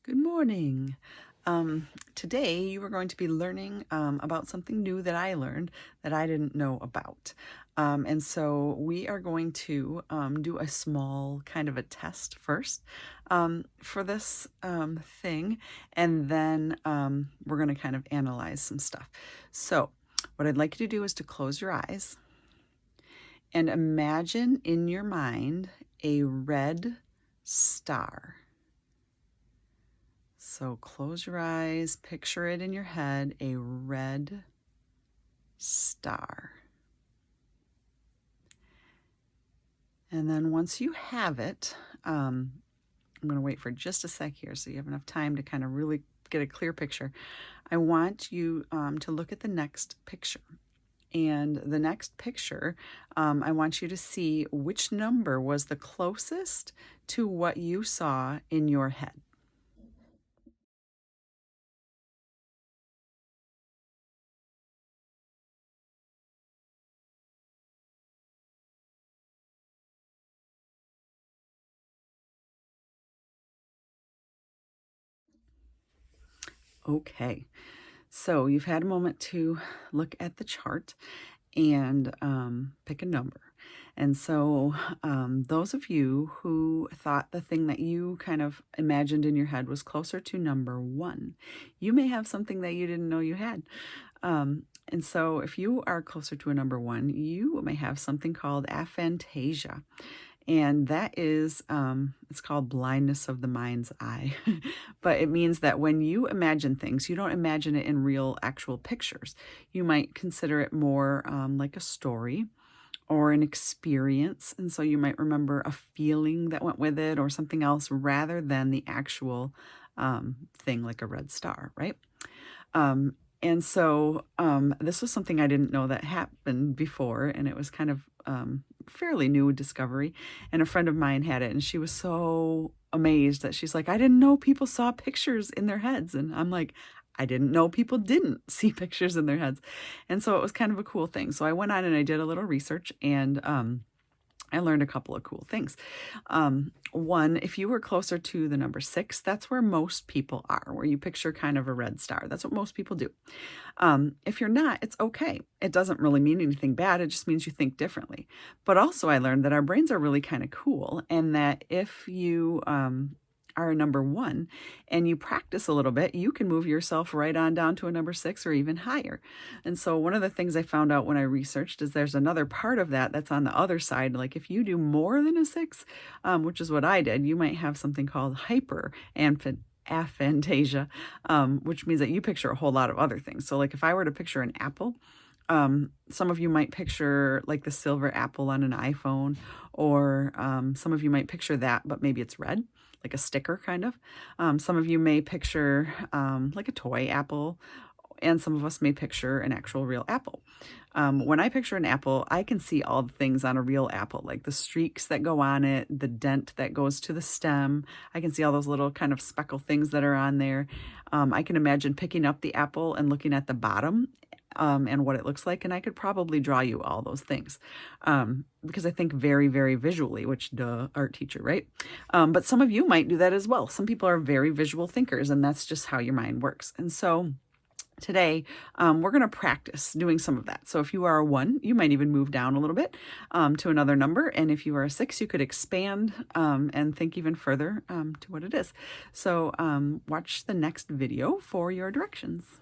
Good morning. Today you are going to be learning about something new that I learned that I didn't know about. And so we are going to do a small kind of a test first for this thing, and then we're going to kind of analyze some stuff. So what I'd like you to do is to close your eyes and imagine in your mind a red star. So close your eyes, picture it in your head, a red star. And then once you have it, I'm going to wait for just a sec here so you have enough time to kind of really get a clear picture. I want you to look at the next picture. And the next picture, I want you to see which number was the closest to what you saw in your head. Okay, so you've had a moment to look at the chart and pick a number. And so those of you who thought the thing that you kind of imagined in your head was closer to number 1, you may have something that you didn't know you had. And so if you are closer to a number 1, you may have something called aphantasia. And that is, it's called blindness of the mind's eye. But it means that when you imagine things, you don't imagine it in real, actual pictures. You might consider it more like a story or an experience. And so you might remember a feeling that went with it or something else rather than the actual thing like a red star, right? And so this was something I didn't know that happened before, and it was kind of fairly new discovery. And a friend of mine had it, and she was so amazed that she's like, I didn't know people saw pictures in their heads. And I'm like, I didn't know people didn't see pictures in their heads. And so it was kind of a cool thing. So I went on and I did a little research, and I learned a couple of cool things. One, if you were closer to the number 6, that's where most people are, where you picture kind of a red star. That's what most people do. If you're not, it's okay. It doesn't really mean anything bad. It just means you think differently. But also I learned that our brains are really kind of cool, and that if you are a number 1 and you practice a little bit, you can move yourself right on down to a number 6 or even higher. And so one of the things I found out when I researched is there's another part of that that's on the other side. Like if you do more than a 6, which is what I did, you might have something called aphantasia, which means that you picture a whole lot of other things. So like if I were to picture an apple, some of you might picture like the silver apple on an iPhone, or some of you might picture that, but maybe it's red, like a sticker kind of. Some of you may picture like a toy apple, and some of us may picture an actual real apple. When I picture an apple, I can see all the things on a real apple, like the streaks that go on it, the dent that goes to the stem. I can see all those little kind of speckle things that are on there. I can imagine picking up the apple and looking at the bottom and what it looks like, and I could probably draw you all those things because I think very, very visually, which duh, art teacher, right? But some of you might do that as well. Some people are very visual thinkers, and that's just how your mind works. And so today, we're going to practice doing some of that. So if you are a 1, you might even move down a little bit to another number. And if you are a 6, you could expand and think even further to what it is. So watch the next video for your directions.